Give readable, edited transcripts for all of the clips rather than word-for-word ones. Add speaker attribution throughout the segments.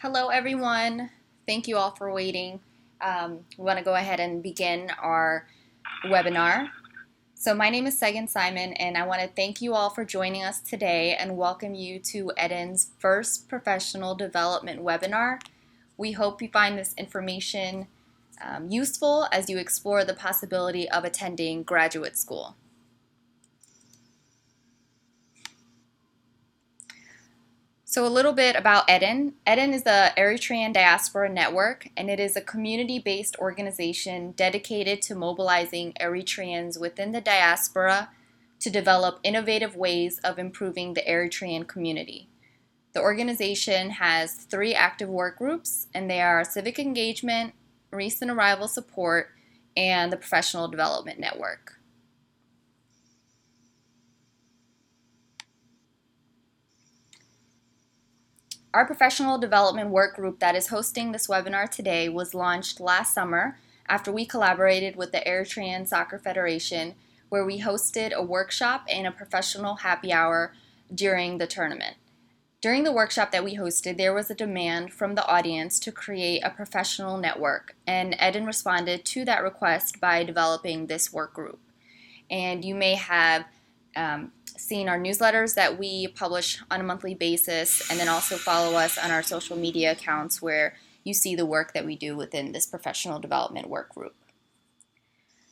Speaker 1: Hello, everyone. Thank you all for waiting. We want to go ahead and begin our webinar. So my name is Sagan Simon, and I want to thank you all for joining us today and welcome you to EDN's first professional development webinar. We hope you find this information useful as you explore the possibility of attending graduate school. So a little bit about EDN. EDN is the Eritrean Diaspora Network, and it is a community-based organization dedicated to mobilizing Eritreans within the diaspora to develop innovative ways of improving the Eritrean community. The organization has 3 active work groups, and they are civic engagement, recent arrival support, and the professional development network. Our professional development work group that is hosting this webinar today was launched last summer after we collaborated with the Eritrean Soccer Federation, where we hosted a workshop and a professional happy hour during the tournament. During the workshop that we hosted, there was a demand from the audience to create a professional network, and EDN responded to that request by developing this work group. And you may have seen our newsletters that we publish on a monthly basis, and then also follow us on our social media accounts where you see the work that we do within this professional development work group.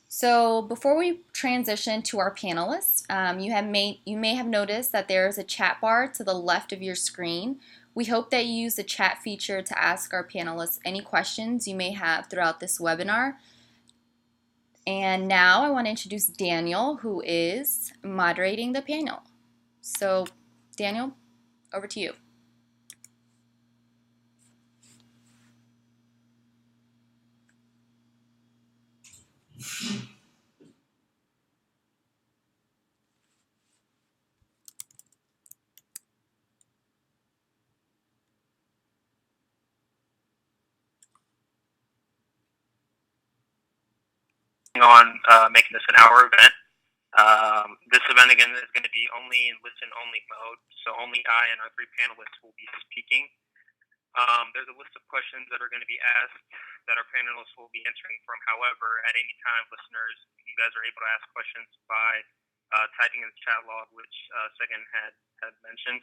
Speaker 1: So before we transition to our panelists, you may have noticed that there is a chat bar to the left of your screen. We hope that you use the chat feature to ask our panelists any questions you may have throughout this webinar. And now I want to introduce Daniel, who is moderating the panel. So, Daniel, over to you.
Speaker 2: On making this an hour event. This event again is going to be only in listen-only mode, so only I and our 3 panelists will be speaking. There's a list of questions that are going to be asked that our panelists will be answering from. However, at any time, listeners, you guys are able to ask questions by typing in the chat log, which Sagan had mentioned.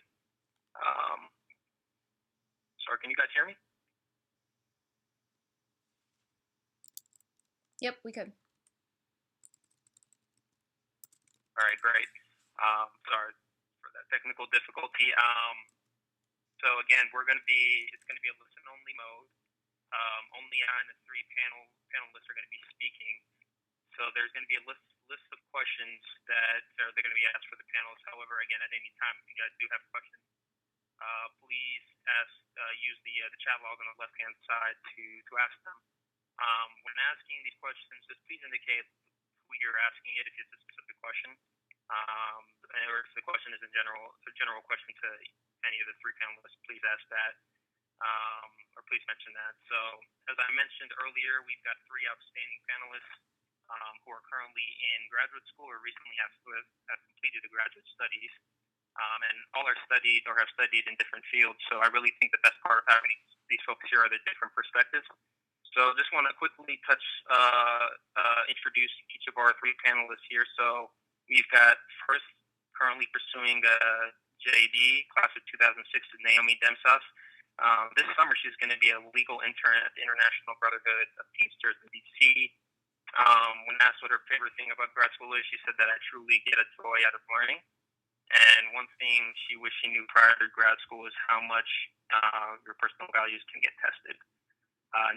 Speaker 2: Sorry, can you guys hear me?
Speaker 1: Yep, we could.
Speaker 2: All right, great. Sorry for that technical difficulty. So again, it's going to be a listen-only mode. Only I and the 3 panelists are going to be speaking. So there's going to be a list of questions that they're going to be asked for the panelists. However, again, at any time, if you guys do have questions, please use the chat log on the left-hand side to ask them. When asking these questions, just please indicate who you're asking it if it's a specific question, or if the question is a general question to any of the 3 panelists, please ask that, or please mention that. So, as I mentioned earlier, we've got 3 outstanding panelists who are currently in graduate school or recently have completed the graduate studies, and all are studied or have studied in different fields. So I really think the best part of having these folks here are the different perspectives. So just want to quickly introduce each of our 3 panelists here. So we've got first currently pursuing JD, class of 2006, is Naomi Demsas. This summer she's going to be a legal intern at the International Brotherhood of Teamsters in DC. When asked what her favorite thing about grad school is, she said that I truly get a joy out of learning. And one thing she wished she knew prior to grad school is how much your personal values can get tested.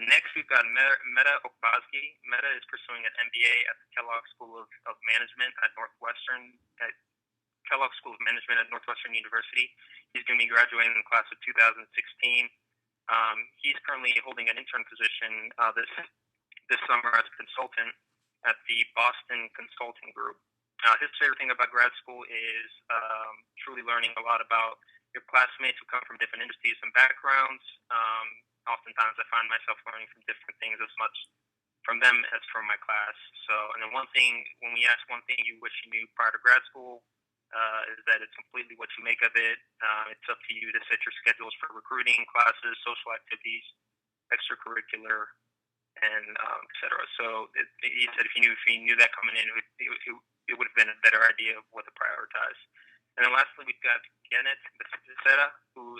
Speaker 2: Next, we've got Meta Okbazgi. Meta is pursuing an MBA at the Kellogg School of Management at Northwestern University. He's going to be graduating in the class of 2016. He's currently holding an intern position this summer as a consultant at the Boston Consulting Group. His favorite thing about grad school is truly learning a lot about your classmates who come from different industries and backgrounds. Oftentimes I find myself learning from different things as much from them as from my class. So, and then when we ask one thing you wish you knew prior to grad school, is that it's completely what you make of it. It's up to you to set your schedules for recruiting, classes, social activities, extracurricular, and et cetera. So he said if you knew that coming in, it would have been a better idea of what to prioritize. And then lastly, we've got Janet Becerra, who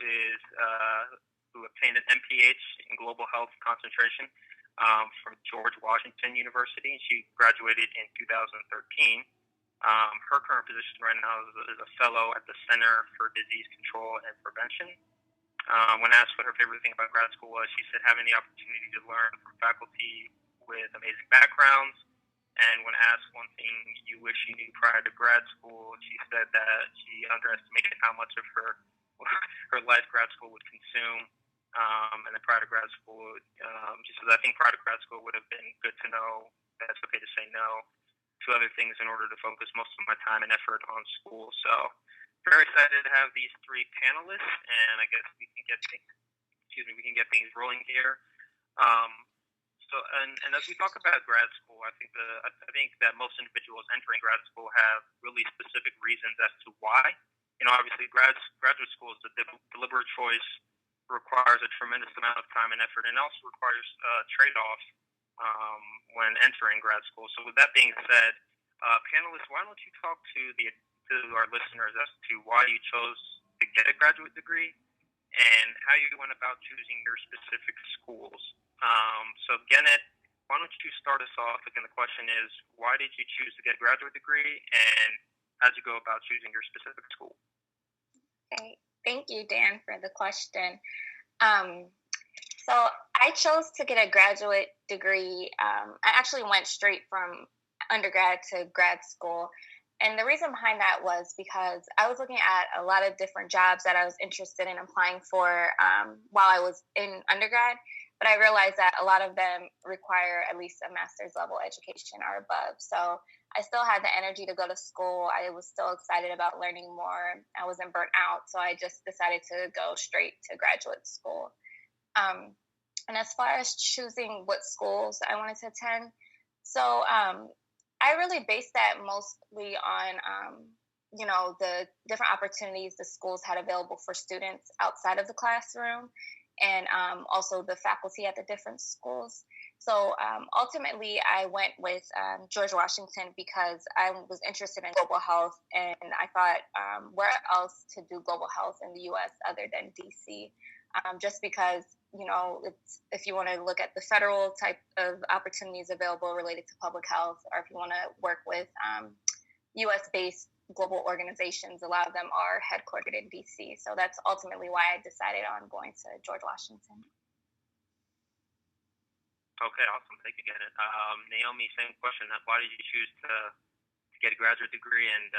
Speaker 2: obtained an MPH in Global Health Concentration from George Washington University. She graduated in 2013. Her current position right now is a fellow at the Center for Disease Control and Prevention. When asked what her favorite thing about grad school was, she said having the opportunity to learn from faculty with amazing backgrounds. And when asked one thing you wish you knew prior to grad school, she said that she underestimated how much of her life grad school would consume. And then prior to grad school, she said, I think prior to grad school would have been good to know that it's okay to say no to other things in order to focus most of my time and effort on school. So very excited to have these three panelists, and I guess we can get things rolling here. And as we talk about grad school, I think that most individuals entering grad school have really specific reasons as to why. Obviously, graduate school is a deliberate choice, requires a tremendous amount of time and effort, and also requires trade-offs when entering grad school. So with that being said, panelists, why don't you talk to our listeners as to why you chose to get a graduate degree and how you went about choosing your specific schools. So Janet, why don't you start us off? Again, the question is, why did you choose to get a graduate degree, and how did you go about choosing your specific school?
Speaker 3: Okay. Thank you, Dan, for the question. So I chose to get a graduate degree. I actually went straight from undergrad to grad school. And the reason behind that was because I was looking at a lot of different jobs that I was interested in applying for while I was in undergrad. But I realized that a lot of them require at least a master's level education or above. So I still had the energy to go to school. I was still excited about learning more. I wasn't burnt out. So I just decided to go straight to graduate school. And as far as choosing what schools I wanted to attend, so I really based that mostly on, the different opportunities the schools had available for students outside of the classroom, and also the faculty at the different schools. So ultimately, I went with George Washington because I was interested in global health, and I thought, where else to do global health in the U.S. other than D.C.? Just because, if you want to look at the federal type of opportunities available related to public health, or if you want to work with U.S.-based global organizations, a lot of them are headquartered in D.C. So that's ultimately why I decided on going to George Washington.
Speaker 2: Okay, awesome. Thank you, Janet. Naomi, same question. Why did you choose to get a graduate degree, and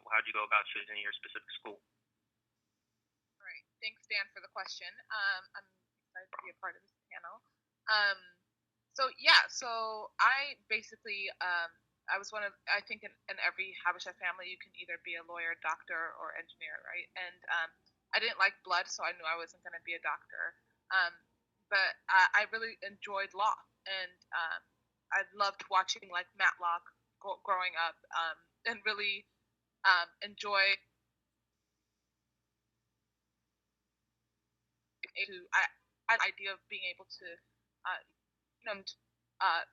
Speaker 2: how did you go about choosing your specific school?
Speaker 4: Thanks, Dan, for the question. I'm excited to be a part of this panel. So I basically, I was I think in every Habesha family, you can either be a lawyer, doctor, or engineer, right? And I didn't like blood, so I knew I wasn't going to be a doctor. But I really enjoyed law, and I loved watching like Matlock growing up, and really enjoy I the idea of being able to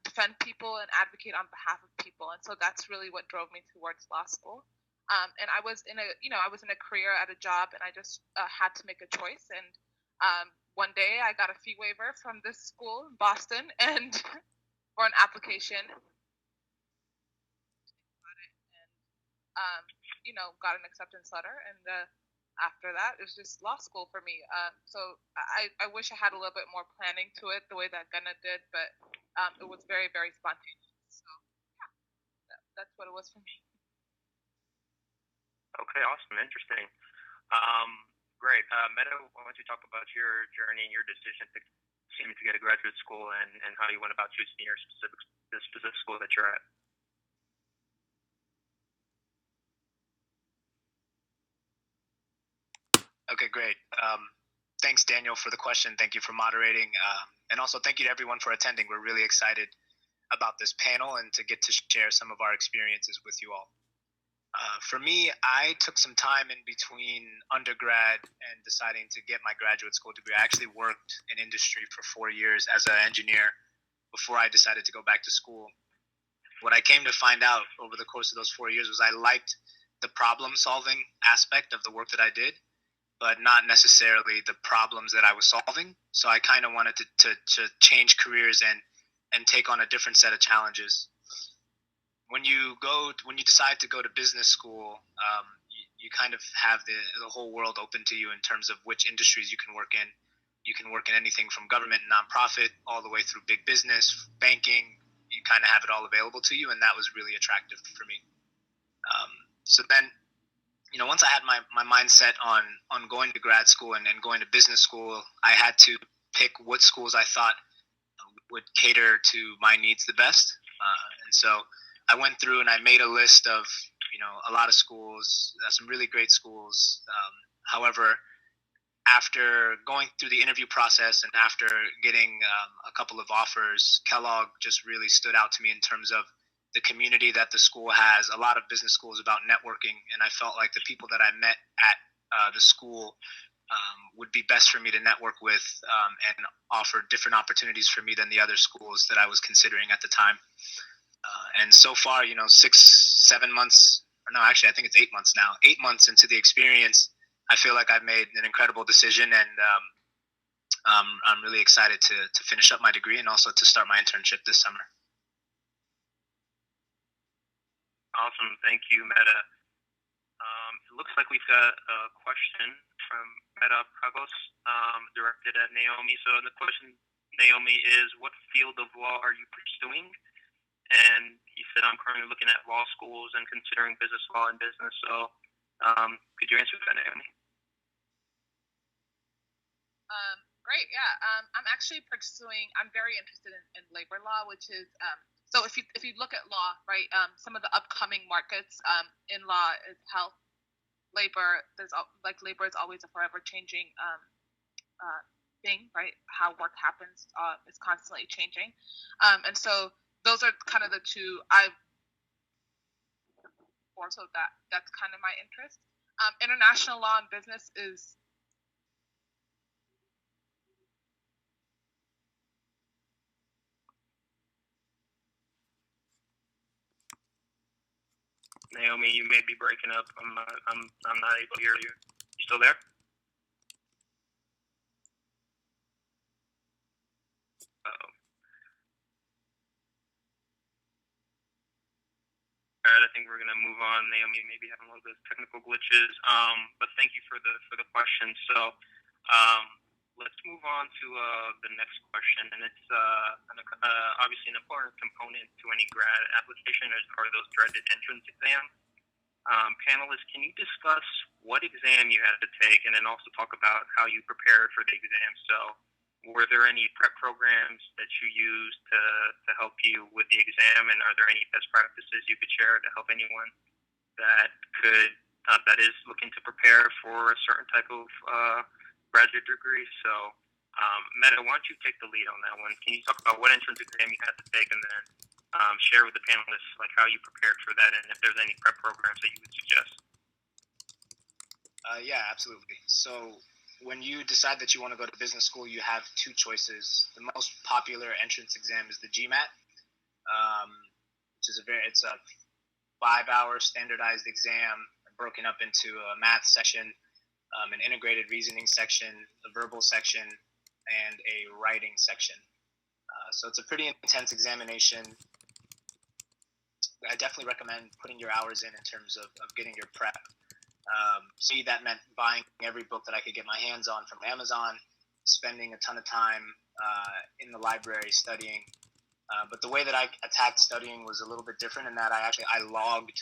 Speaker 4: defend people and advocate on behalf of people, and so that's really what drove me towards law school. And I was in a career at a job, and I just had to make a choice. And one day I got a fee waiver from this school in Boston, and for an application, and got an acceptance letter, and after that, it was just law school for me. So I wish I had a little bit more planning to it, the way that Gunna did, but it was very, very spontaneous. So yeah, that's what it was for me.
Speaker 2: Okay, awesome, interesting. Great. Meta, why don't you talk about your journey and your decision to get a graduate school, and how you went about choosing the specific school that you're at?
Speaker 5: Okay, great. Thanks, Daniel, for the question. Thank you for moderating. And also thank you to everyone for attending. We're really excited about this panel and to get to share some of our experiences with you all. For me, I took some time in between undergrad and deciding to get my graduate school degree. I actually worked in industry for 4 years as an engineer before I decided to go back to school. What I came to find out over the course of those 4 years was I liked the problem solving aspect of the work that I did, but not necessarily the problems that I was solving. So I kind of wanted to change careers and take on a different set of challenges. When you decide to go to business school, you kind of have the whole world open to you in terms of which industries you can work in. You can work in anything from government and nonprofit all the way through big business, banking. You kind of have it all available to you, and that was really attractive for me. So then, once I had my mind set on going to grad school and going to business school, I had to pick what schools I thought would cater to my needs the best. And so I went through and I made a list of, a lot of schools, some really great schools. However, after going through the interview process and after getting a couple of offers, Kellogg just really stood out to me in terms of the community that the school has. A lot of business schools about networking, and I felt like the people that I met at the school would be best for me to network with and offer different opportunities for me than the other schools that I was considering at the time. And so far, 6-7 months, or no, actually, I think it's 8 months now. 8 months into the experience, I feel like I've made an incredible decision, and I'm really excited to finish up my degree and also to start my internship this summer.
Speaker 2: Awesome. Thank you, Meta. It looks like we've got a question from Meta Pragos directed at Naomi. So the question, Naomi, is what field of law are you pursuing? And he said, I'm currently looking at law schools and considering business law and business. So could you answer that, Naomi?
Speaker 4: Great, yeah. I'm actually I'm very interested in labor law, which is, so if you look at law, right, some of the upcoming markets in law is health, labor. Labor is always a forever changing thing, right? How work happens is constantly changing. And so those are kind of the two so that's kind of my interest. International law and business is
Speaker 2: Naomi, you may be breaking up. I'm not able to hear you. You still there? Uh-oh. All right, I think we're gonna move on. Naomi may be having a little bit of technical glitches, but thank you for the question. So let's move on to the next question, and it's obviously an important component to any grad application are those dreaded entrance exams. Panelists, can you discuss what exam you had to take, and then also talk about how you prepared for the exam? So were there any prep programs that you used to help you with the exam, and are there any best practices you could share to help anyone that is looking to prepare for a certain type of graduate degree? So Meta, why don't you take the lead on that one? Can you talk about what entrance exam you had to take, and then share with the panelists like how you prepared for that, and if there's any prep programs that you would suggest?
Speaker 5: Yeah, absolutely. So when you decide that you want to go to business school, you have two choices. The most popular entrance exam is the GMAT, which is it's a 5-hour standardized exam broken up into a math section, an integrated reasoning section, a verbal section, and a writing section. So it's a pretty intense examination. I definitely recommend putting your hours in terms of getting your prep. See, that meant buying every book that I could get my hands on from Amazon, spending a ton of time in the library studying. But the way that I attacked studying was a little bit different in that I logged.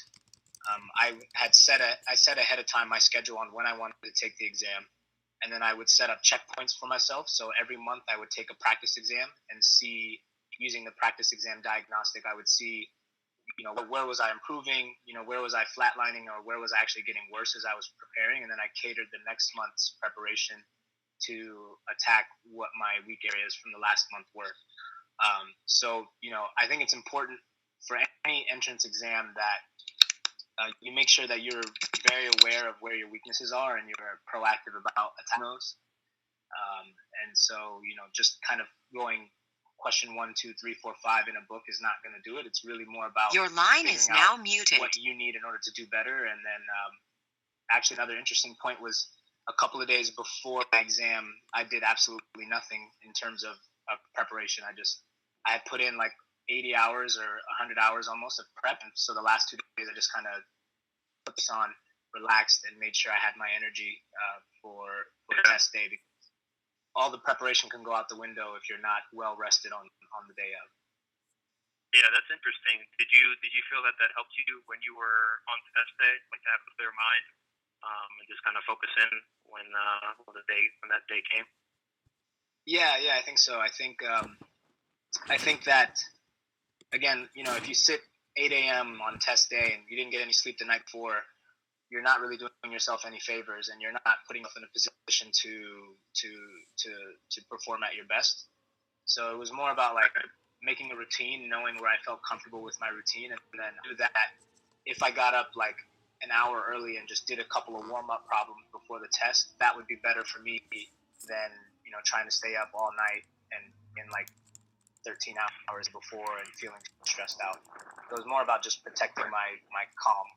Speaker 5: I set ahead of time my schedule on when I wanted to take the exam, and then I would set up checkpoints for myself. So every month I would take a practice exam and see, using the practice exam diagnostic, I would see, where was I improving, where was I flatlining, or where was I actually getting worse as I was preparing, and then I catered the next month's preparation to attack what my weak areas from the last month were. So I think it's important for any entrance exam that you make sure that you're very aware of where your weaknesses are and you're proactive about attacking those. And so, just kind of going question 1, 2, 3, 4, 5 in a book is not going to do it. It's really more about
Speaker 6: your line is now muted.
Speaker 5: What you need in order to do better. And then actually another interesting point was a couple of days before my exam, I did absolutely nothing in terms of preparation. I had put in like 80 hours or 100 hours almost of prep. And so the last 2 days I just kind of put this on, relaxed, and made sure I had my energy for the test day. Because all the preparation can go out the window if you're not well rested on the day of.
Speaker 2: Yeah, that's interesting. Did you feel that helped you when you were on test day, like to have a clear mind and just kind of focus in when that day came?
Speaker 5: Yeah, I think so. I think that, again, if you sit 8 a.m. on test day and you didn't get any sleep the night before, you're not really doing yourself any favors, and you're not putting yourself in a position to perform at your best. So it was more about like making a routine, knowing where I felt comfortable with my routine, and then do that. If I got up like an hour early and just did a couple of warm-up problems before the test, that would be better for me than trying to stay up all night and in like 13 hours before and feeling stressed out. It was more about just protecting my calm.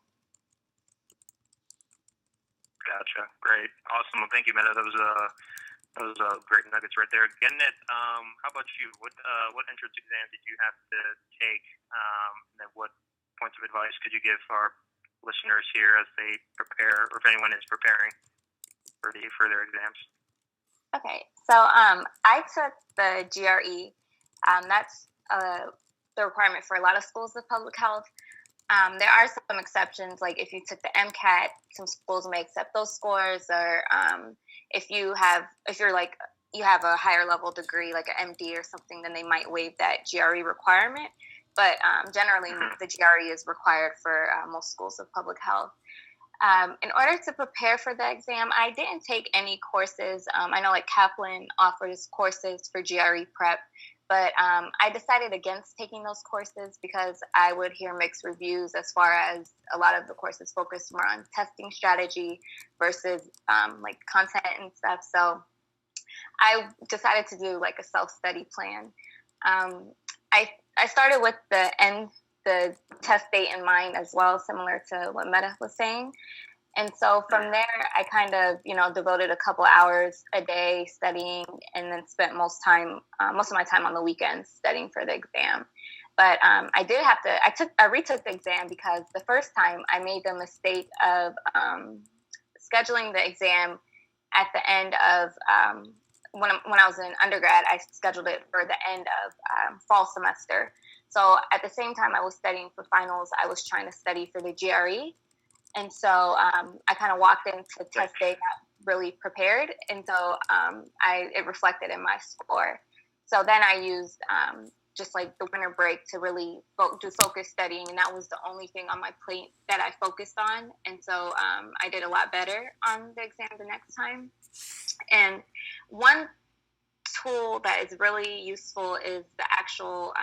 Speaker 2: Gotcha. Great. Awesome. Well, thank you, man. That was great nuggets right there. Getting it. How about you? What entrance exam did you have to take? And then what points of advice could you give our listeners here as they prepare, or if anyone is preparing for their exams?
Speaker 3: Okay, so I took the GRE. That's the requirement for a lot of schools of public health. There are some exceptions, like if you took the MCAT, some schools may accept those scores, or if you have a higher level degree, like an MD or something, then they might waive that GRE requirement. But generally, the GRE is required for most schools of public health. In order to prepare for the exam, I didn't take any courses. I know like Kaplan offers courses for GRE prep, but I decided against taking those courses because I would hear mixed reviews as far as a lot of the courses focused more on testing strategy versus like content and stuff. So I decided to do like a self-study plan. I started with the test date in mind as well, similar to what Meta was saying. And so from there, I kind of, devoted a couple hours a day studying, and then spent most of my time on the weekends studying for the exam. But I retook the exam because the first time I made the mistake of scheduling the exam at the end of, when I was in undergrad, I scheduled it for the end of fall semester. So at the same time I was studying for finals, I was trying to study for the GRE. And so I kind of walked into test day not really prepared. And so it reflected in my score. So then I used just like the winter break to really do focus studying. And that was the only thing on my plate that I focused on. And so I did a lot better on the exam the next time. And one tool that is really useful is the actual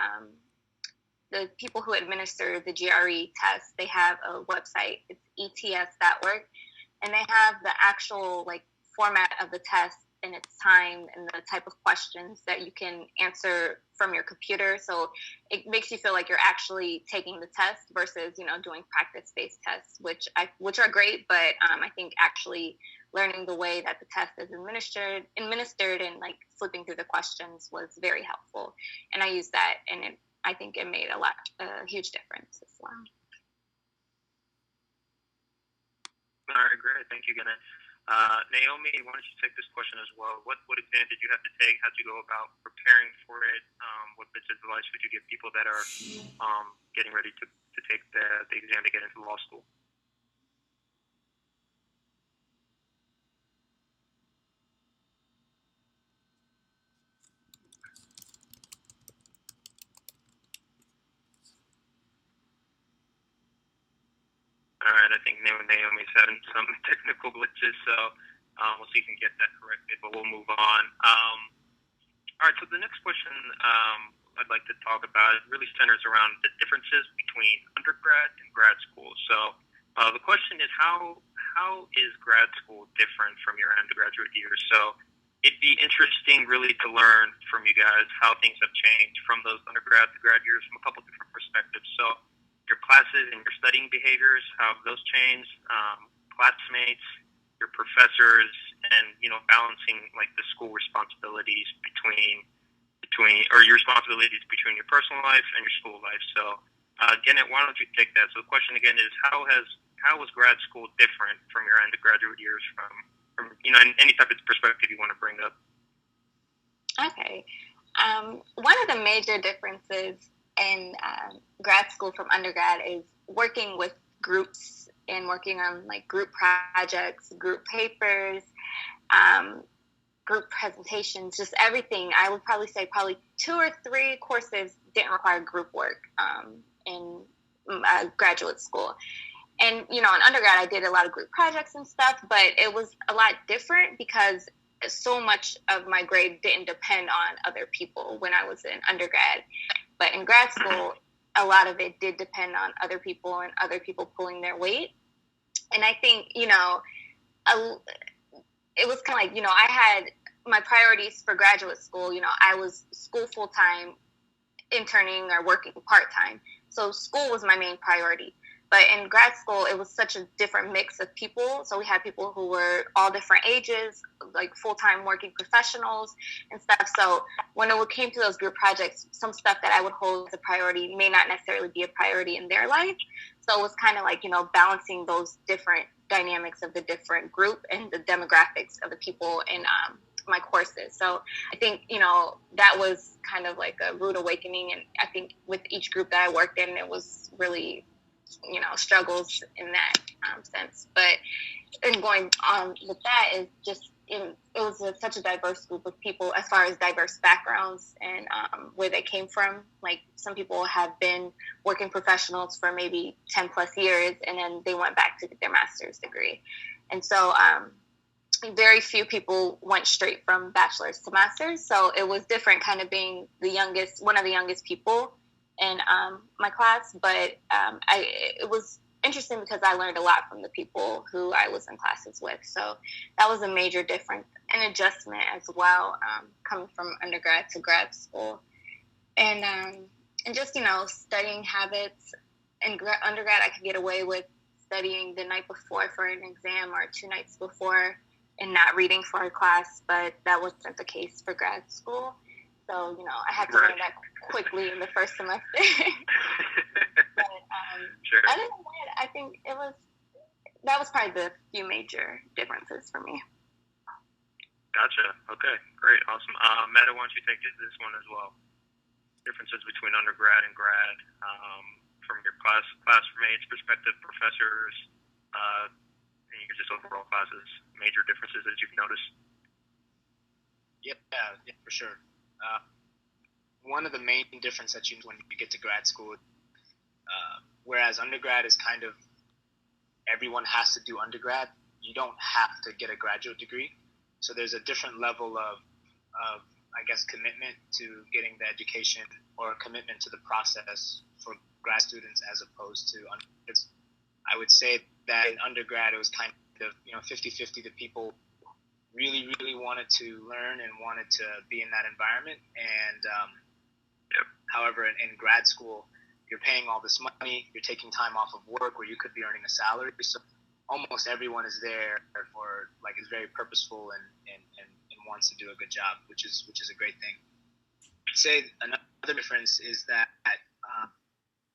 Speaker 3: the people who administer the GRE test. They have a website. It's ets.org, and they have the actual like format of the test and its time and the type of questions that you can answer from your computer. So it makes you feel like you're actually taking the test versus doing practice-based tests, which are great, but I think actually learning the way that the test is administered and like flipping through the questions was very helpful. And I used that, and I think it made a huge difference as well.
Speaker 2: All right, great. Thank you, Gannett. Naomi, why don't you take this question as well? What exam did you have to take? How'd you go about preparing for it? What bits of advice would you give people that are getting ready to take the exam to get into law school? All right, I think Naomi's having some technical glitches, so we'll see if we can get that corrected, but we'll move on. All right, so the next question I'd like to talk about really centers around the differences between undergrad and grad school. So The question is how is grad school different from your undergraduate years? So it'd be interesting really to learn from you guys how things have changed from those undergrad to grad years from a couple different perspectives. So your classes and your studying behaviors, how have those changed? Classmates, your professors, and balancing like the school responsibilities between or your responsibilities between your personal life and your school life. So Janet, why don't you take that? So the question again is how was grad school different from your undergraduate years from any type of perspective you want to bring up?
Speaker 3: Okay. One of the major differences in grad school from undergrad is working with groups and working on like group projects, group papers, group presentations, just everything. I would probably say 2 or 3 courses didn't require group work in graduate school. And, in undergrad, I did a lot of group projects and stuff, but it was a lot different because so much of my grade didn't depend on other people when I was in undergrad. But in grad school, a lot of it did depend on other people and other people pulling their weight. And I think, it was kind of like, I had my priorities for graduate school. I was school full-time, interning or working part-time. So school was my main priority. But in grad school, it was such a different mix of people. So we had people who were all different ages, like full-time working professionals and stuff. So when it came to those group projects, some stuff that I would hold as a priority may not necessarily be a priority in their life. So it was kind of like, balancing those different dynamics of the different group and the demographics of the people in my courses. So I think, that was kind of like a rude awakening. And I think with each group that I worked in, it was really struggles in that sense. But and going on with that is just it was such a diverse group of people as far as diverse backgrounds and where they came from. Like some people have been working professionals for maybe 10 plus years and then they went back to get their master's degree. And so very few people went straight from bachelor's to master's. So it was different kind of being one of the youngest people in my class, but it was interesting because I learned a lot from the people who I was in classes with. So that was a major difference and adjustment as well, coming from undergrad to grad school. And just, studying habits. In undergrad, I could get away with studying the night before for an exam or 2 nights before and not reading for a class, but that wasn't the case for grad school. So, I had to learn that quickly in the first semester. But
Speaker 2: sure.
Speaker 3: Other than that, I think that was probably the few major differences for me.
Speaker 2: Gotcha. Okay, great, awesome. Meta, why don't you take this one as well? Differences between undergrad and grad, from your classmates' perspective, professors, and your just overall classes, major differences that you've noticed.
Speaker 5: Yeah, for sure. One of the main differences that you when you get to grad school, whereas undergrad is kind of everyone has to do undergrad, you don't have to get a graduate degree. So there's a different level of I guess, commitment to getting the education or commitment to the process for grad students as opposed to undergrads. I would say that in undergrad it was kind of 50-50. The people really wanted to learn and wanted to be in that environment. And however, in grad school, you're paying all this money, you're taking time off of work where you could be earning a salary. So almost everyone is there for is very purposeful and wants to do a good job, which is a great thing. I'd say another difference is that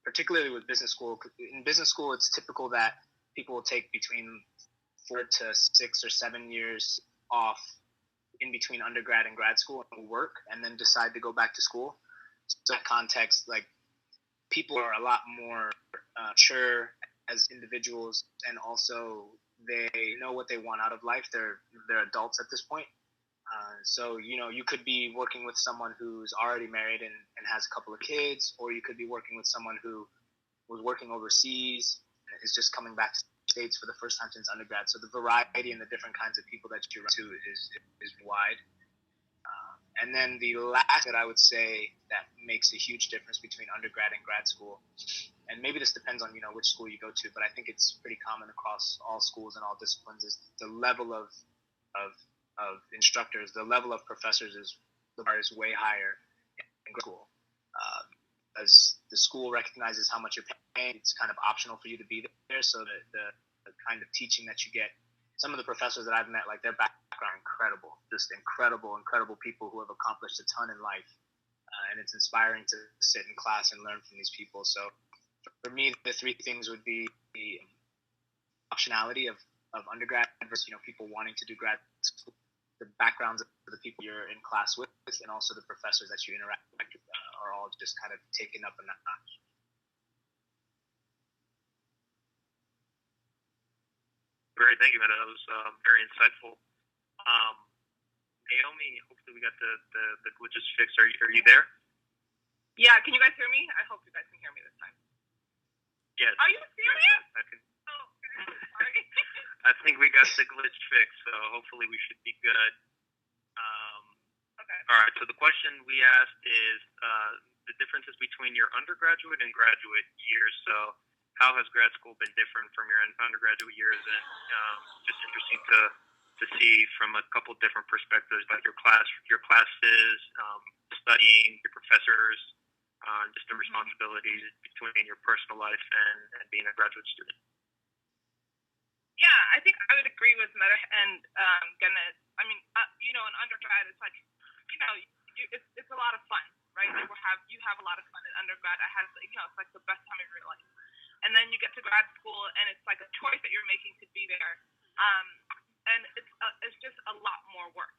Speaker 5: particularly with business school, in business school it's typical that people will take between 4 to 6 or 7 years off in between undergrad and grad school and work and then decide to go back to school. So in that context, people are a lot more mature as individuals, and also they know what they want out of life. They're adults at this point. So, you could be working with someone who's already married and has a couple of kids, or you could be working with someone who was working overseas and is just coming back to the States for the first time since undergrad. So the variety and the different kinds of people that you run to is wide. And then the last that I would say that makes a huge difference between undergrad and grad school and maybe this depends on which school you go to, but I think it's pretty common across all schools and all disciplines, is the level of instructors, the level of professors is way higher in grade school. As the school recognizes how much you're paying, it's kind of optional for you to be there. So the kind of teaching that you get, some of the professors that I've met, like their background, incredible, just incredible people who have accomplished a ton in life. And it's inspiring to sit in class and learn from these people. So for me, the three things would be the optionality of undergrad versus, people wanting to do grad school, the backgrounds of the people you're in class with, and also the professors that you interact with are all just kind of taken up a notch.
Speaker 2: Great, thank you, Meta. That was very insightful. Naomi, hopefully we got the glitches fixed. Are you there?
Speaker 4: Yeah, can you guys hear me? I hope you guys can hear me this time.
Speaker 2: Yes.
Speaker 4: Are you serious?
Speaker 2: Yes, I can.
Speaker 4: Oh, okay. Sorry.
Speaker 2: I think we got the glitch fixed, so hopefully we should be good.
Speaker 4: Okay.
Speaker 2: All right, so the question we asked is the differences between your undergraduate and graduate years. So how has grad school been different from your undergraduate years? And just interesting to see from a couple different perspectives about your classes, studying, your professors, just the responsibilities between your personal life and being a graduate student.
Speaker 4: Yeah, I think I would agree with Meta and Ganesh. I mean, in undergrad, it's like, it's a lot of fun, right? You have a lot of fun in undergrad. I had, it's like the best time of your life. And then you get to grad school, and it's like a choice that you're making to be there. And it's just a lot more work.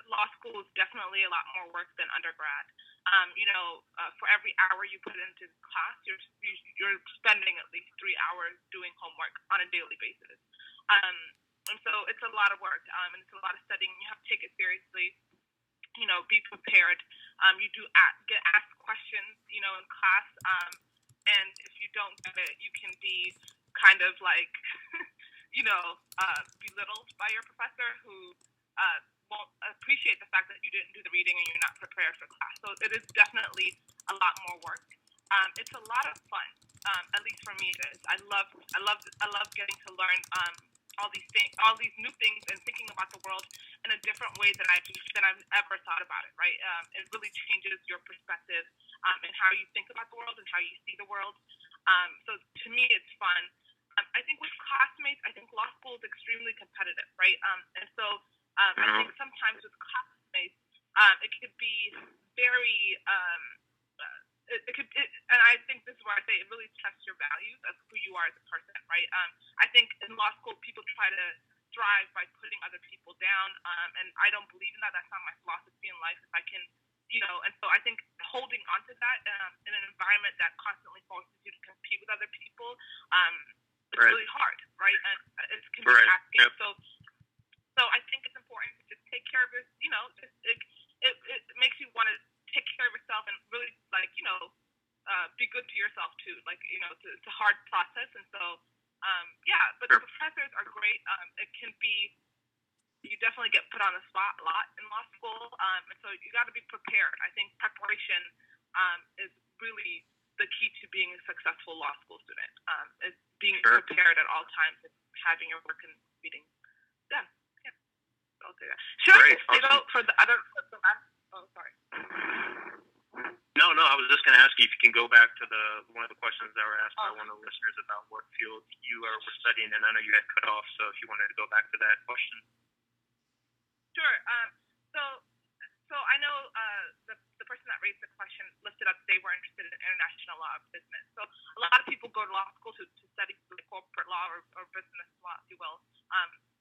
Speaker 4: Law school is definitely a lot more work than undergrad. For every hour you put into class, you're spending at least 3 hours doing homework on a daily basis. And so it's a lot of work, and it's a lot of studying. You have to take it seriously. Be prepared. You do get asked questions, in class. And if you don't get it, you can be kind of like, belittled by your professor who won't appreciate the fact that you didn't do the reading and you're not prepared for class. So it is definitely a lot more work. It's a lot of fun. At least for me, it is. I love getting to learn all these new things, and thinking about the world in a different way than I've ever thought about it. Right? It really changes your perspective and how you think about the world and how you see the world. So to me, it's fun. I think with classmates, I think law school is extremely competitive, right? And so I think sometimes with classmates, it could be very. And I think this is where I say it really tests your values as who you are as a person, right? I think in law school, people try to thrive by putting other people down, and I don't believe in that. That's not my philosophy in life. If I can, and so I think holding on to that in an environment that constantly forces you to compete with other people, it's really hard, right? And it can be asking. Yep. So I think it's important to just take care of your, it makes you want to take care of yourself and really be good to yourself too. It's a hard process. And so, but the professors are great. It can be, you definitely get put on the spot a lot in law school. And so you got to be prepared. I think preparation is really the key to being a successful law school student, is being prepared at all times and having your work and reading done. Yeah. I'll say that. Should I say though for the other, oh, sorry.
Speaker 2: No, I was just going to ask you if you can go back to one of the questions that were asked by one of the listeners about what field you were studying, and I know you had cut off, so if you wanted to go back to that question.
Speaker 4: Sure. So I know the person that raised the question listed up they were interested in international law or business. So a lot of people go to law school to study corporate law or business law, if you will.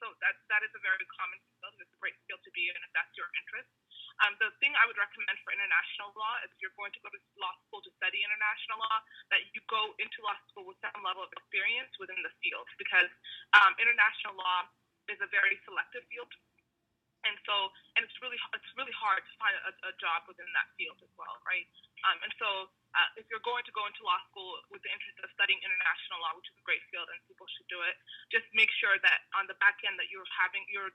Speaker 4: So that is a very common field. It's a great field to be in if that's your interest. The thing I would recommend for international law is if you're going to go to law school to study international law, that you go into law school with some level of experience within the field, because international law is a very selective field. And it's really hard to find a job within that field as well, right? And so if you're going to go into law school with the interest of studying international law, which is a great field and people should do it, just make sure that on the back end that you're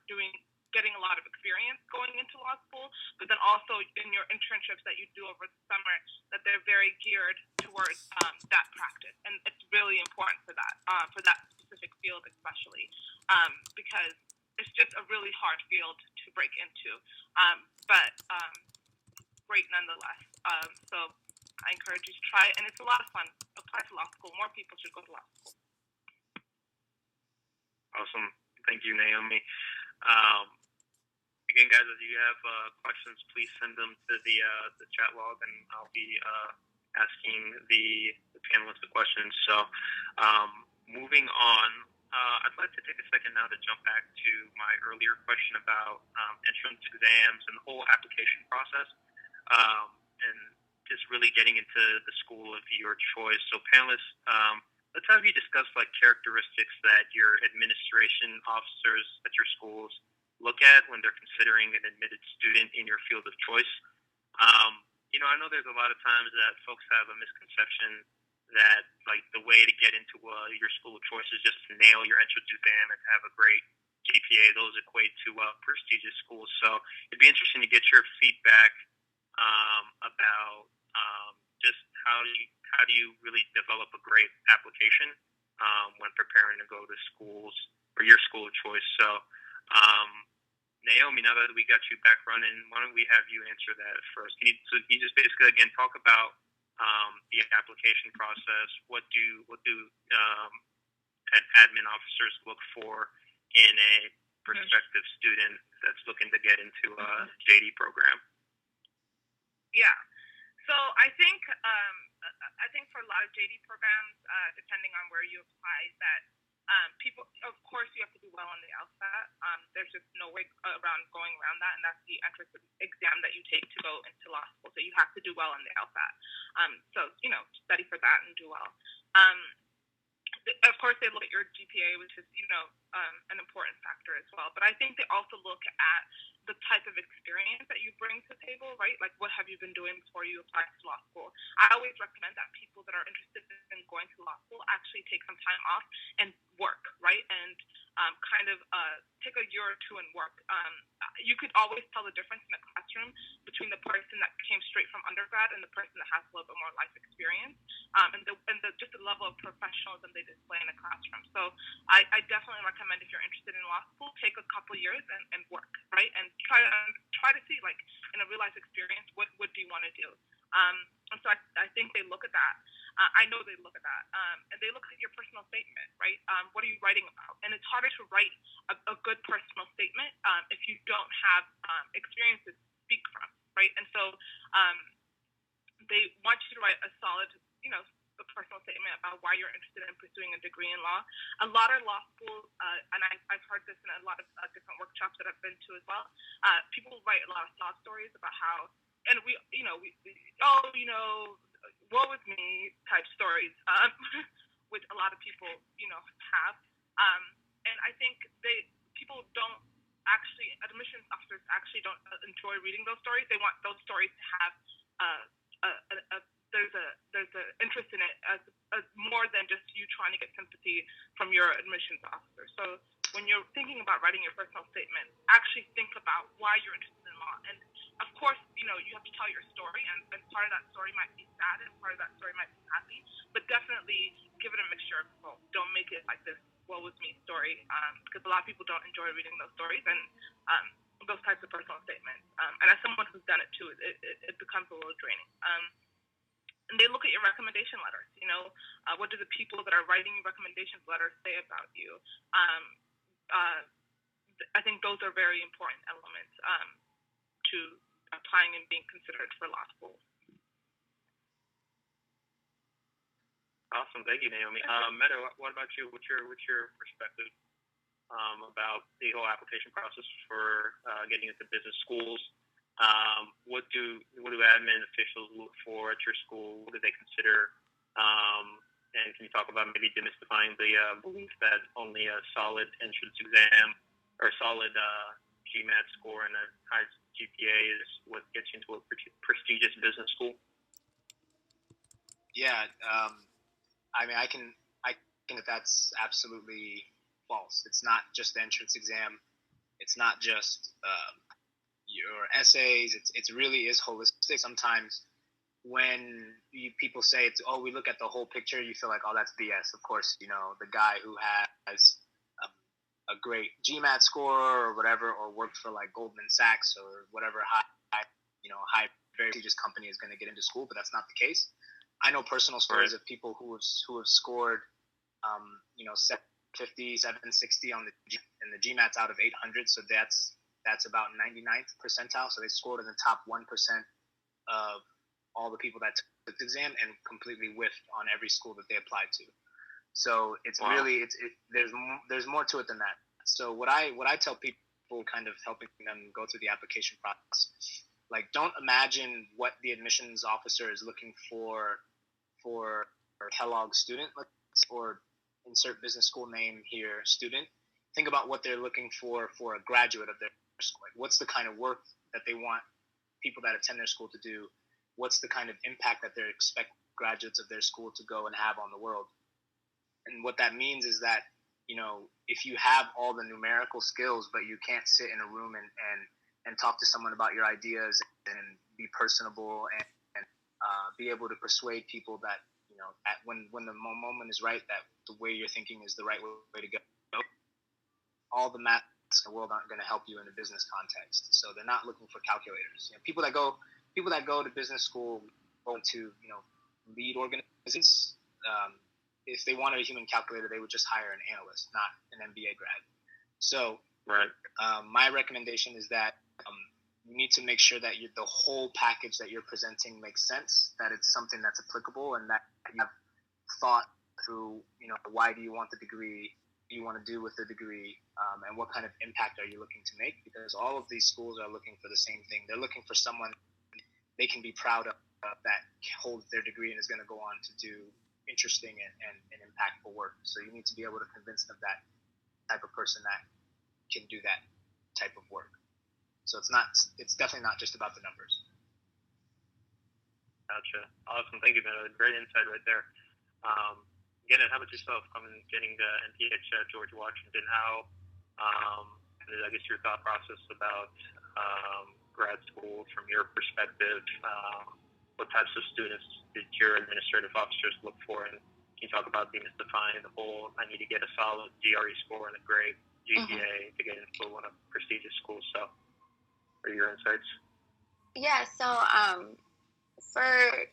Speaker 4: doing getting a lot of experience going into law school, but then also in your internships that you do over the summer, that they're very geared towards that practice. And it's really important for that specific field especially, because it's just a really hard field to break into, but great nonetheless. So I encourage you to try it, and it's a lot of fun. Apply to law school. More people should go to law school.
Speaker 2: Awesome. Thank you, Naomi. Again, guys, if you have questions, please send them to the chat log, and I'll be asking the panelists the questions. So moving on, I'd like to take a second now to jump back to my earlier question about entrance exams and the whole application process, and just really getting into the school of your choice. So panelists, let's have you discuss like characteristics that your administration officers at your schools look at when they're considering an admitted student in your field of choice. I know there's a lot of times that folks have a misconception that like the way to get into your school of choice is just to nail your entrance exam and have a great GPA. Those equate to prestigious schools. So it'd be interesting to get your feedback about just how do you really develop a great application when preparing to go to schools or your school of choice. So Naomi, now that we got you back running, why don't we have you answer that first? Can you just basically again talk about the application process? What do admin officers look for in a prospective student that's looking to get into a JD program?
Speaker 4: Yeah. So I think for a lot of JD programs, depending on where you apply, that people, of course, you have to do well on the LSAT. There's just no way going around that, and that's the entrance exam that you take to go into law school. So you have to do well on the LSAT. So study for that and do well. Of course, they look at your GPA, which is an important factor as well. But I think they also look at the type of experience that you bring to the table, right? Like, what have you been doing before you apply to law school? I always recommend that people that are interested in going to law school actually take some time off and work, right? And take a year or two and work. You could always tell the difference in a classroom between the person that came straight from undergrad and the person that has a little bit more life experience, and just the level of professionalism they display in a classroom. So I definitely recommend, if you're interested in law school, take a couple years and work, right? And try to see, like, in a real life experience, what do you want to do? And so I think they look at that. I know they look at that. And they look at your personal statement, right? What are you writing about? And it's harder to write a good personal statement if you don't have experience to speak from, right? And so they want you to write a solid, a personal statement about why you're interested in pursuing a degree in law. A lot of law schools, and I've heard this in a lot of different workshops that I've been to as well, people write a lot of sob stories about how, and we woe is me type stories, which a lot of people, have. And I think admissions officers actually don't enjoy reading those stories. They want those stories to have there's an interest in it as more than just you trying to get sympathy from your admissions officer. So when you're thinking about writing your personal statement, actually think about why you're interested in law. And of course, you have to tell your story, and part of that story might be sad and part of that story might be happy, but definitely give it a mixture of both. Don't make it like this woe is me story, because a lot of people don't enjoy reading those stories and those types of personal statements. And as someone who's done it too, it becomes a little draining. And they look at your recommendation letters. What do the people that are writing recommendation letters say about you? I think those are very important elements to applying and being considered for law school.
Speaker 2: Awesome, thank you, Naomi. Meta, what about you? What's your perspective about the whole application process for getting into business schools? What do admin officials look for at your school? What do they consider? And can you talk about maybe demystifying the belief that only a solid entrance exam or solid GMAT score and a high GPA is what gets you into a prestigious business school?
Speaker 5: Yeah, I think that's absolutely false. It's not just the entrance exam. It's not just your essays. It really is holistic. Sometimes when people say we look at the whole picture, you feel like, oh, that's BS. Of course, the guy who has a great GMAT score or whatever, or worked for like Goldman Sachs or whatever high very prestigious company is going to get into school, but that's not the case. I know personal stories of people who have scored 750, 760 in the GMATs out of 800, so that's about 99th percentile. So they scored in the top 1% of all the people that took the exam and completely whiffed on every school that they applied to. So it's really there's more to it than that. So what I tell people, kind of helping them go through the application process, like, don't imagine what the admissions officer is looking for a Kellogg student, or insert business school name here, student. Think about what they're looking for a graduate of their school. Like, what's the kind of work that they want people that attend their school to do? What's the kind of impact that they expect graduates of their school to go and have on the world? And what that means is that, if you have all the numerical skills, but you can't sit in a room and talk to someone about your ideas and be personable and be able to persuade people that, when the moment is right, that the way you're thinking is the right way to go, all the math in the world aren't going to help you in a business context. So they're not looking for calculators. People that go to business school go to lead organizations. If they wanted a human calculator, they would just hire an analyst, not an MBA grad. So my recommendation is that you need to make sure that the whole package that you're presenting makes sense, that it's something that's applicable, and that you have thought through, why do you want the degree, what do you want to do with the degree, and what kind of impact are you looking to make? Because all of these schools are looking for the same thing. They're looking for someone they can be proud of that holds their degree and is going to go on to do interesting and impactful work. So you need to be able to convince them that type of person that can do that type of work. So it's definitely not just about the numbers.
Speaker 2: Gotcha. Awesome. Thank you, man. Great insight right there. Again, how about yourself getting the MPH at George Washington? How, I guess, your thought process about grad school from your perspective? What types of students did your administrative officers look for? And can you talk about demystifying the whole, I need to get a solid GRE score and a great GPA to get into one of the prestigious schools? So, what are your insights?
Speaker 3: Yeah, so for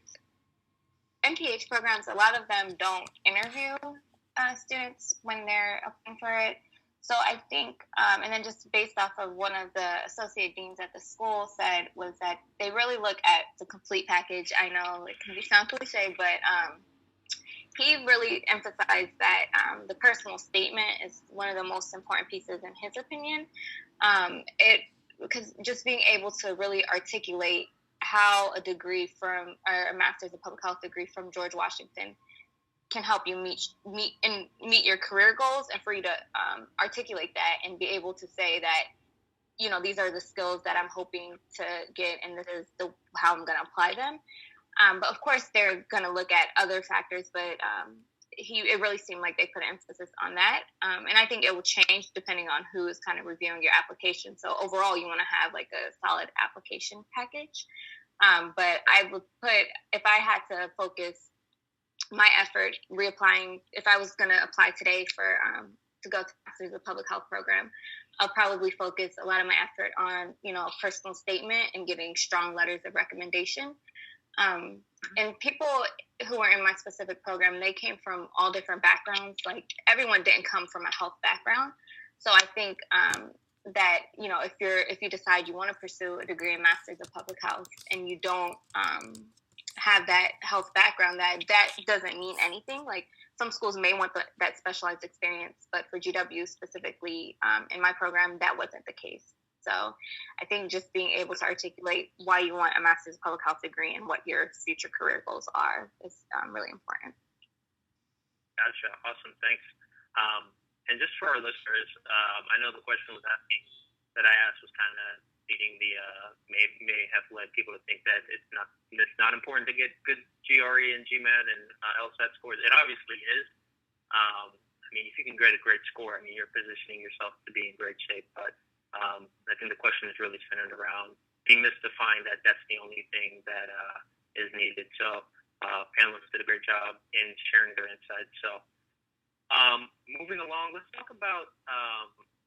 Speaker 3: MPH programs, a lot of them don't interview students when they're applying for it. So I think, and then just based off of one of the associate deans at the school said, was that they really look at the complete package. I know it can sound cliche, but he really emphasized that the personal statement is one of the most important pieces in his opinion. Because just being able to really articulate how a degree from, or a master's of public health degree from George Washington can help you meet your career goals, and for you to articulate that and be able to say that, these are the skills that I'm hoping to get, and this is how I'm going to apply them. But of course, they're going to look at other factors, but it really seemed like they put emphasis on that. And I think it will change depending on who is kind of reviewing your application. So overall, you want to have like a solid application package. But I would put, if I had to focus my effort reapplying, if I was going to apply today for to go to Masters of Public Health program, I'll probably focus a lot of my effort on, a personal statement and giving strong letters of recommendation. And people who are in my specific program, they came from all different backgrounds. Like, everyone didn't come from a health background. So I think that, if you decide you want to pursue a degree in Masters of Public Health and you don't have that health background, that doesn't mean anything. Like, some schools may want that specialized experience, but for GW specifically, in my program, that wasn't the case. So I think just being able to articulate why you want a Master's of Public Health degree and what your future career goals are is really important.
Speaker 2: Gotcha. Awesome. Thanks. And just for our listeners, I know the question that I asked was kind of leading may have led people to think that it's not important to get good GRE and GMAT and LSAT scores. It obviously is. If you can get a great score, you're positioning yourself to be in great shape. But I think the question is really centered around demystifying that that's the only thing that is needed. So panelists did a great job in sharing their insights. So moving along, let's talk about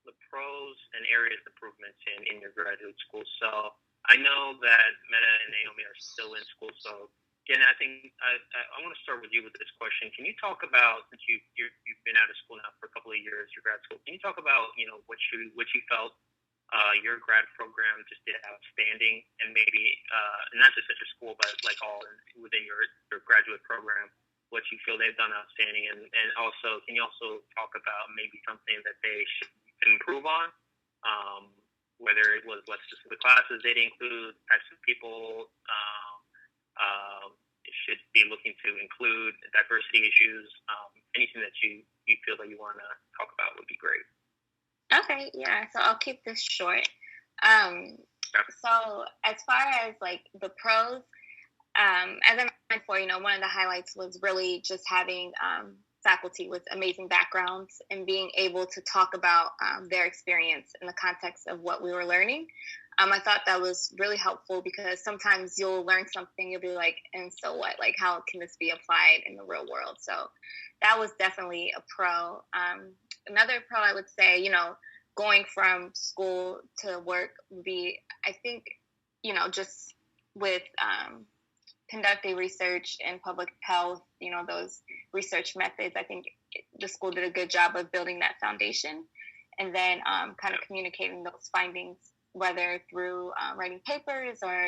Speaker 2: the pros and areas of improvements in your graduate school. So I know that Meta and Naomi are still in school. So again, I think I want to start with you with this question. Can you talk about, since you've been out of school now for a couple of years, your grad school, can you talk about what you felt your grad program just did outstanding, and maybe not just at your school, but like all within your graduate program, what you feel they've done outstanding, and also can you also talk about maybe something that they should improve on, whether it was the classes they'd include, types of people should be looking to include, diversity issues, anything that you feel that you want to talk about would be great.
Speaker 3: Okay, yeah, so I'll keep this short. So as far as like the pros, as I mentioned before, one of the highlights was really just having faculty with amazing backgrounds and being able to talk about their experience in the context of what we were learning. I thought that was really helpful because sometimes you'll learn something, you'll be like, and so what? Like, how can this be applied in the real world? So that was definitely a pro. Another pro I would say, going from school to work would be, I think, just with conducting research in public health, those research methods, I think the school did a good job of building that foundation and then kind of communicating those findings, whether through writing papers or,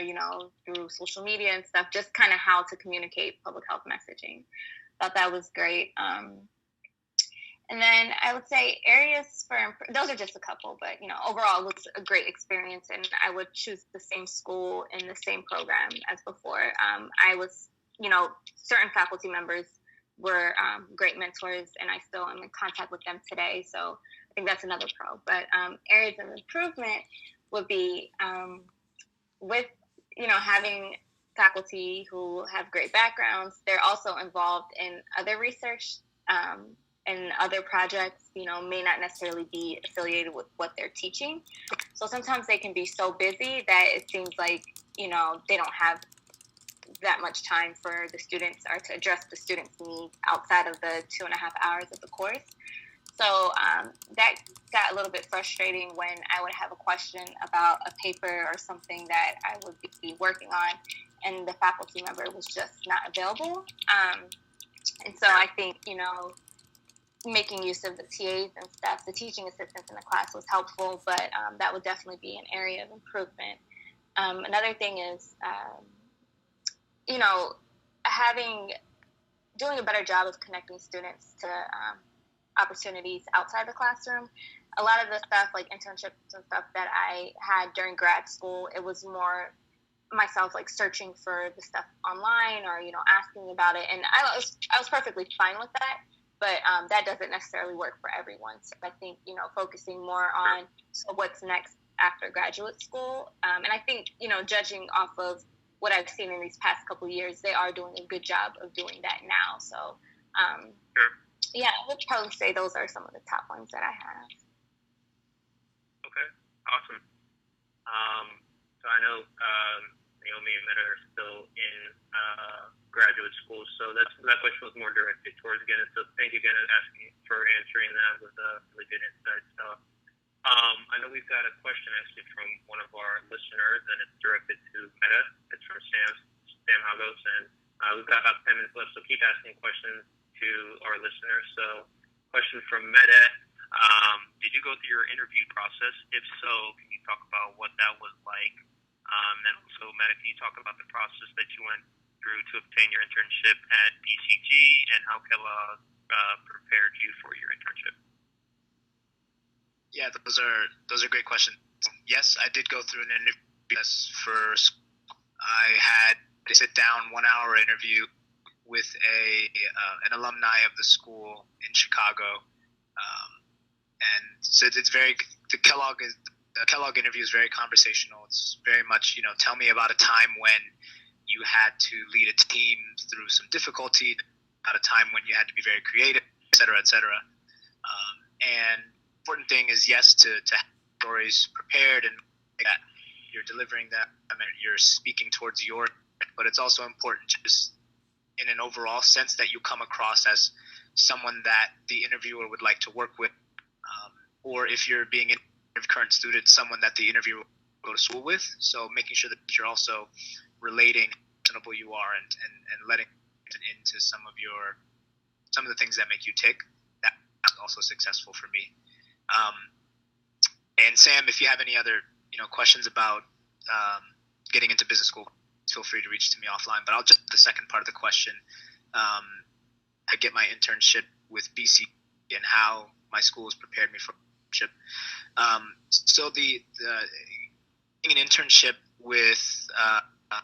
Speaker 3: through social media and stuff, just kind of how to communicate public health messaging. Thought that was great. And then I would say areas those are just a couple, but, overall it was a great experience, and I would choose the same school in the same program as before. I was, certain faculty members were great mentors, and I still am in contact with them today. So I think that's another pro. But areas of improvement would be with, having faculty who have great backgrounds. They're also involved in other research and other projects, may not necessarily be affiliated with what they're teaching. So sometimes they can be so busy that it seems like, they don't have that much time for the students or to address the students' needs outside of the 2.5 hours of the course. So that got a little bit frustrating when I would have a question about a paper or something that I would be working on, and the faculty member was just not available. And so I think, making use of the TAs and stuff, the teaching assistants in the class was helpful, but that would definitely be an area of improvement. Another thing is, doing a better job of connecting students to opportunities outside the classroom. A lot of the stuff, like internships and stuff that I had during grad school, it was more myself like searching for the stuff online or, asking about it. And I was perfectly fine with that. But that doesn't necessarily work for everyone. So I think, focusing more on what's next after graduate school. And I think, judging off of what I've seen in these past couple of years, they are doing a good job of doing that now. So, yeah, I would probably say those are some of the top ones that I have.
Speaker 2: Okay, awesome. So I know Naomi and Meta are still in graduate school, so that question was more directed towards again. So thank you again for answering that with really good insight. So I know we've got a question actually from one of our listeners, and it's directed to Meta. It's from Sam Hagos, and we've got about 10 minutes left, so keep asking questions to our listeners. So question from Meta. Did you go through your interview process? If so, can you talk about what that was like? Then also, Meta, can you talk about the process that you went through to obtain your internship at BCG and how Kellogg prepared you for your internship?
Speaker 5: Yeah, those are great questions. Yes, I did go through an interview process first. I had a sit-down 1-hour interview with an alumni of the school in Chicago, and so it's the Kellogg interview is very conversational. It's very much, tell me about a time when you had to lead a team through some difficulty, about a time when you had to be very creative, et cetera, et cetera. And important thing is, yes, to stories prepared and that you're delivering them and you're speaking towards your, but it's also important just in an overall sense that you come across as someone that the interviewer would like to work with, or if you're being a current student, someone that the interviewer will go to school with. So making sure that you're also relating how personable you are and letting into some of the things that make you tick. That's also successful for me. And Sam, if you have any other questions about getting into business school, feel free to reach to me offline. But I'll just the second part of the question. I get my internship with BC and how my school has prepared me for internship. So the an internship with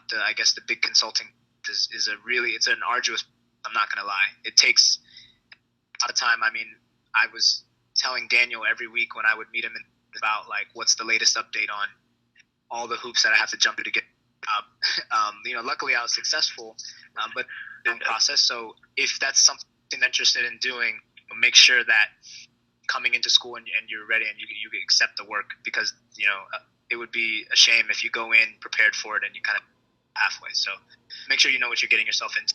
Speaker 5: the big consulting is it's an arduous. I'm not going to lie. It takes a lot of time. I mean, I was telling Daniel every week when I would meet him about like what's the latest update on all the hoops that I have to jump through to get luckily I was successful, but in the process. So if that's something you're interested in doing, make sure that coming into school and you're ready and you accept the work, because it would be a shame if you go in prepared for it and you kind of halfway. So make sure you know what you're getting yourself into.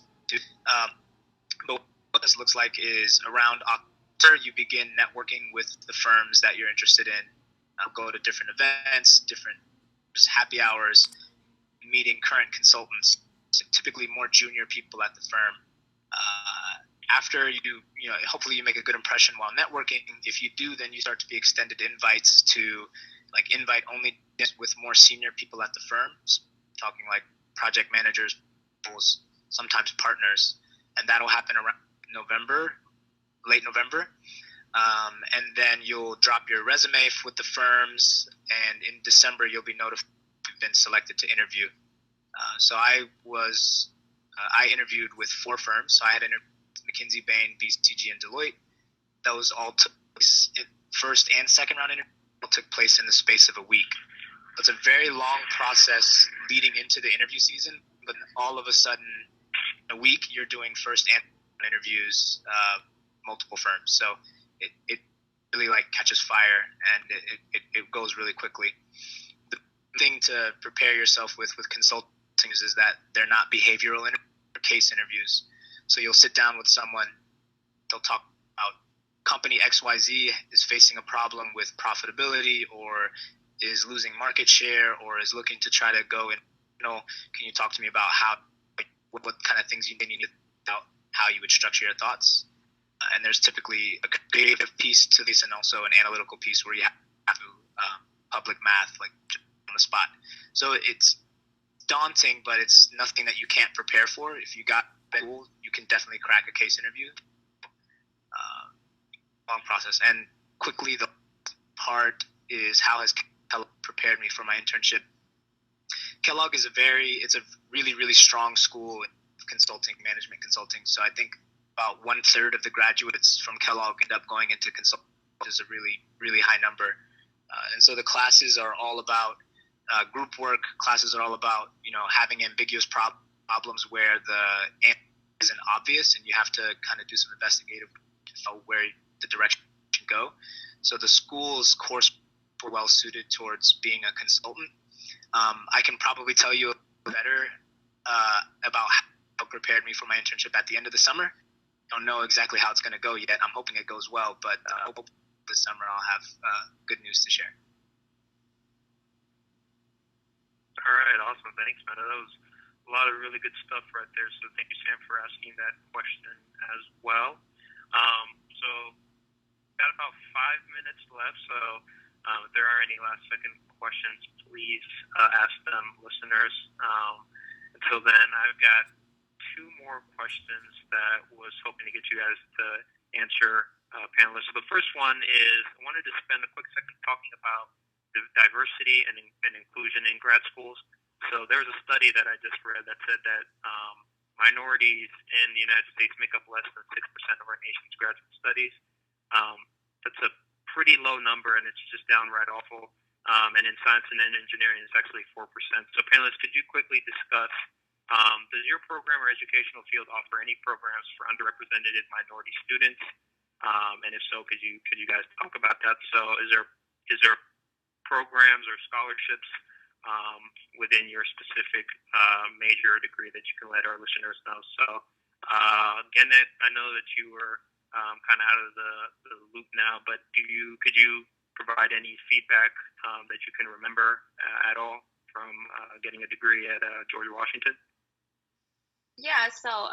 Speaker 5: But what this looks like is around October, you begin networking with the firms that you're interested in. Go to different events, different happy hours, meeting current consultants, typically more junior people at the firm. After hopefully you make a good impression while networking. If you do, then you start to be extended invites to like invite only with more senior people at the firm. So talking like project managers, sometimes partners, and that'll happen around late November. And then you'll drop your resume with the firms, and in December you'll be notified you've been selected to interview. So I interviewed with 4 firms. So I had interviewed with McKinsey, Bain, BCG, and Deloitte. Those all took place first and second round interviews all took place in the space of a week. It's a very long process leading into the interview season, but all of a sudden, in a week, you're doing first and interviews, multiple firms. So it really like catches fire, and it goes really quickly. The thing to prepare yourself with consulting is that they're not behavioral case interviews. So you'll sit down with someone, they'll talk about company XYZ is facing a problem with profitability, or is losing market share, or is looking to try to go and, can you talk to me about what kind of things you need about how you would structure your thoughts? And there's typically a creative piece to this and also an analytical piece where you have to public math, like on the spot. So it's daunting, but it's nothing that you can't prepare for. If you got tool, you can definitely crack a case interview. Long process. And quickly, the part is how has Kellogg prepared me for my internship. Kellogg is it's a really, really strong school in consulting, management consulting. So I think about 1/3 of the graduates from Kellogg end up going into consulting, which is a really, really high number. And so the classes are all about group work. Classes are all about, having ambiguous problems where the answer isn't obvious, and you have to kind of do some investigative where the direction should go. So the school's course were well suited towards being a consultant. I can probably tell you better about how it prepared me for my internship at the end of the summer. Don't know exactly how it's going to go yet. I'm hoping it goes well, but hopefully this summer I'll have good news to share.
Speaker 2: All right, awesome. Thanks, man. That was a lot of really good stuff right there. So thank you, Sam, for asking that question as well. So got about 5 minutes left. So if there are any last second questions, please ask them, listeners. Until then, I've got 2 more questions that was hoping to get you guys to answer, panelists. So the first one is, I wanted to spend a quick second talking about the diversity and inclusion in grad schools. So there's a study that I just read that said that minorities in the United States make up less than 6% of our nation's graduate studies. That's a pretty low number, and it's just downright awful. And in science and in engineering, it's actually 4%. So panelists, could you quickly discuss, does your program or educational field offer any programs for underrepresented minority students? And if so, could you guys talk about that? So is there programs or scholarships within your specific major or degree that you can let our listeners know. So, again, I know that you were kind of out of the loop now, but could you provide any feedback that you can remember at all from getting a degree at George Washington?
Speaker 3: Yeah, so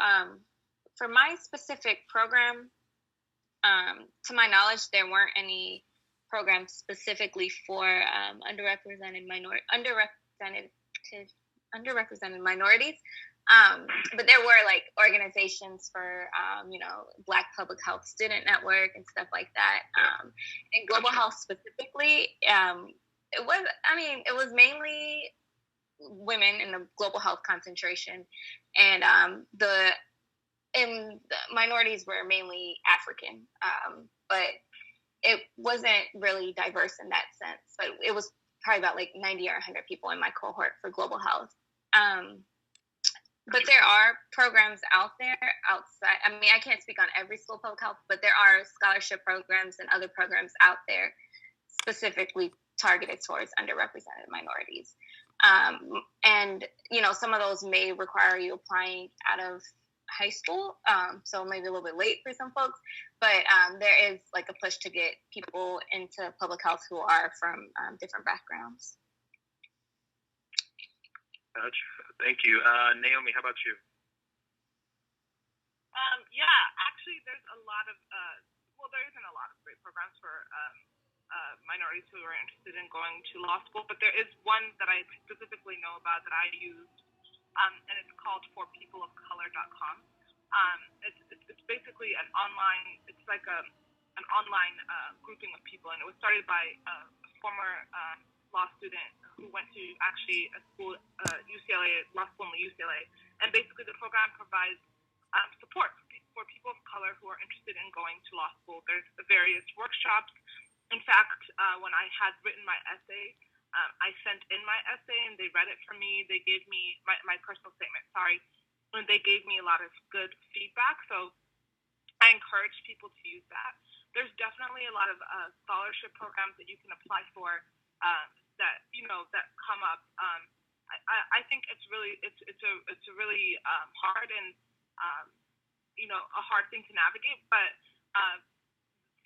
Speaker 3: for my specific program, to my knowledge, there weren't any programs specifically for underrepresented minorities. But there were like organizations for, Black Public Health Student Network and stuff like that. And Global Health specifically, it was mainly women in the global health concentration, and the minorities were mainly African, but it wasn't really diverse in that sense. But it was probably about like 90 or 100 people in my cohort for global health. But there are programs out there outside. I mean, I can't speak on every school of public health, but there are scholarship programs and other programs out there specifically targeted towards underrepresented minorities. And, some of those may require you applying out of high school, so maybe a little bit late for some folks, but there is like a push to get people into public health who are from different backgrounds.
Speaker 2: Gotcha. Thank you. Naomi, how about you?
Speaker 4: Yeah, actually, there's a lot of, there isn't a lot of great programs for minorities who are interested in going to law school, but there is one that I specifically know about that I used, and it's called forpeopleofcolor.com. It's basically an online, it's like an online grouping of people, and it was started by a former law student who went to actually a school, UCLA, law school in UCLA, and basically the program provides support for people of color who are interested in going to law school. There's various workshops. In fact, when I had written my essay, I sent in my essay and they read it for me. They gave me my personal statement, and they gave me a lot of good feedback. So I encourage people to use that. There's definitely a lot of scholarship programs that you can apply for that come up. I think it's a really hard and a hard thing to navigate, but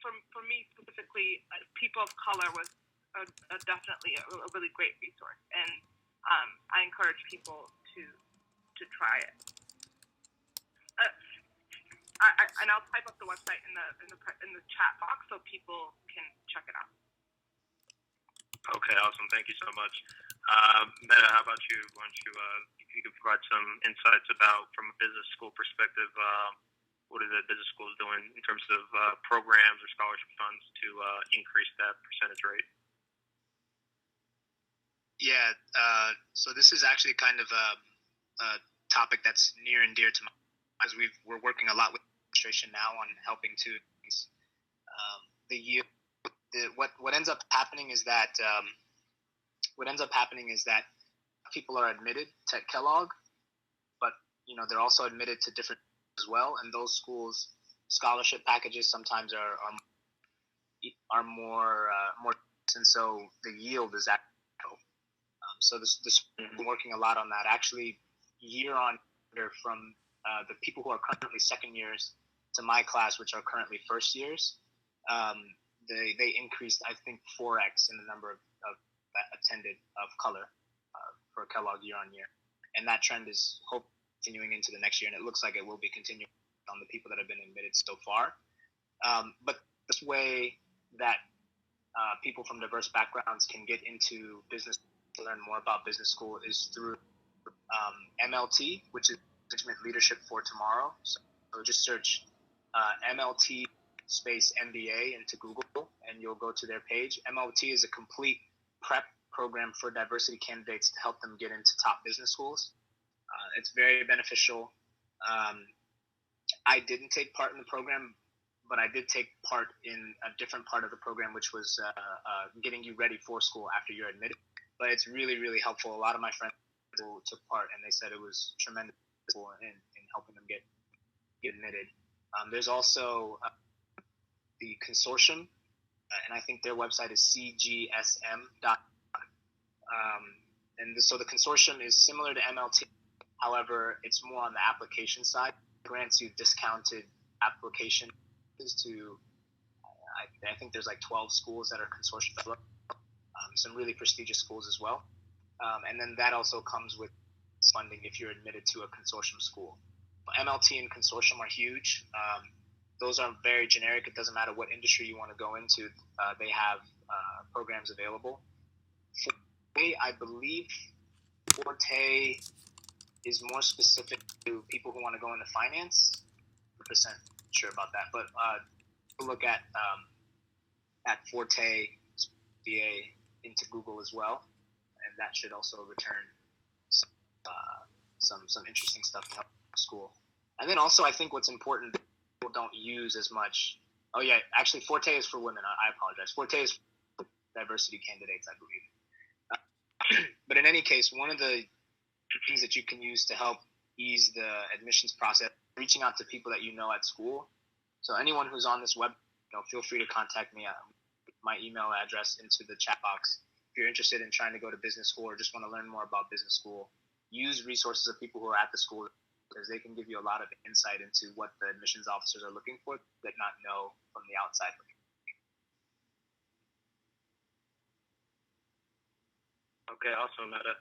Speaker 4: for me specifically, people of color was definitely a really great resource, and I encourage people to try it. And I'll type up the website in the chat box so people can check it out.
Speaker 2: Okay, awesome. Thank you so much. Meta, how about you? Why don't you, if you could provide some insights about, from a business school perspective, what are the business schools doing in terms of programs or scholarship funds to increase that percentage rate?
Speaker 5: Yeah, so this is actually kind of a topic that's near and dear to my mind, as we're working a lot with administration now on helping to what ends up happening is that people are admitted to Kellogg, but they're also admitted to different as well, and those schools' scholarship packages sometimes are more, and so the yield is actually low. So this been working a lot on that. Actually, year on year, from the people who are currently second years to my class, which are currently first years, they increased, I think, 4x in the number of attended of color for Kellogg year on year, and that trend is continuing into the next year, and it looks like it will be continuing on the people that have been admitted so far. But this way that people from diverse backgrounds can get into business to learn more about business school is through MLT, which is Management Leadership for Tomorrow. So just search MLT space MBA into Google, and you'll go to their page. MLT is a complete prep program for diversity candidates to help them get into top business schools. It's very beneficial. I didn't take part in the program, but I did take part in a different part of the program, which was getting you ready for school after you're admitted. But it's really, really helpful. A lot of my friends took part, and they said it was tremendous in helping them get admitted. There's also the consortium and I think their website is cgsm.com. So the consortium is similar to MLT. However, it's more on the application side. It grants you discounted application to, I think there's like 12 schools that are consortium, some really prestigious schools as well. And then that also comes with funding if you're admitted to a consortium school. MLT and consortium are huge. Those are very generic. It doesn't matter what industry you want to go into. They have programs available. I believe Forte is more specific to people who want to go into finance. 100% sure about that, but look at Forte MBA into Google as well, and that should also return some interesting stuff to help school. And then also, I think what's important people don't use as much. Oh yeah, actually, Forte is for women. I apologize. Forte is for diversity candidates, I believe. But in any case, one of the things that you can use to help ease the admissions process, reaching out to people that you know at school. So anyone who's on this web, feel free to contact me. My email address into the chat box. If you're interested in trying to go to business school or just want to learn more about business school, use resources of people who are at the school, because they can give you a lot of insight into what the admissions officers are looking for that not know from the outside.
Speaker 2: Okay, awesome, Meta.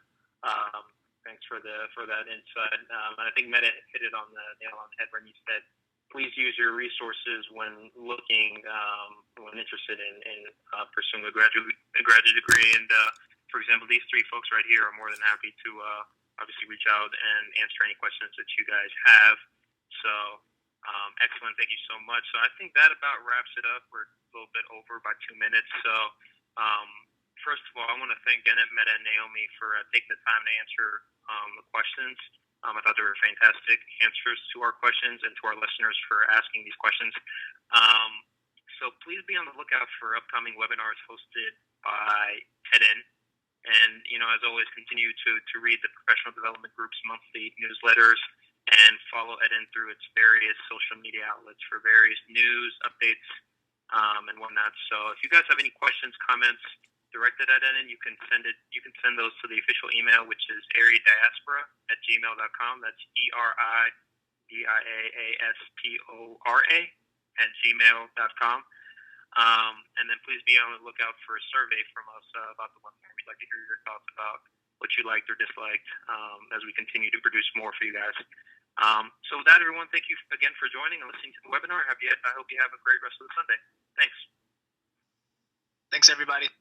Speaker 2: Thanks for that insight. And I think Meta hit it on the nail on the head when you said, please use your resources when looking, when interested in pursuing a graduate degree. And for example, these three folks right here are more than happy to obviously reach out and answer any questions that you guys have. So excellent, thank you so much. So I think that about wraps it up. We're a little bit over by 2 minutes. So first of all, I want to thank Bennett, Meta, and Naomi for taking the time to answer the questions. I thought they were fantastic answers to our questions and to our listeners for asking these questions. So please be on the lookout for upcoming webinars hosted by EDN. And, as always, continue to read the Professional Development Group's monthly newsletters and follow EDN through its various social media outlets for various news, updates, and whatnot. So if you guys have any questions, comments, directed at EDN, you can send those to the official email, which is eridiaspora@gmail.com. That's eridiaspora@gmail.com. And then please be on the lookout for a survey from us about the webinar. We'd like to hear your thoughts about what you liked or disliked as we continue to produce more for you guys. So with that, everyone, thank you again for joining and listening to the webinar. I hope you have a great rest of the Sunday. Thanks.
Speaker 5: Thanks, everybody.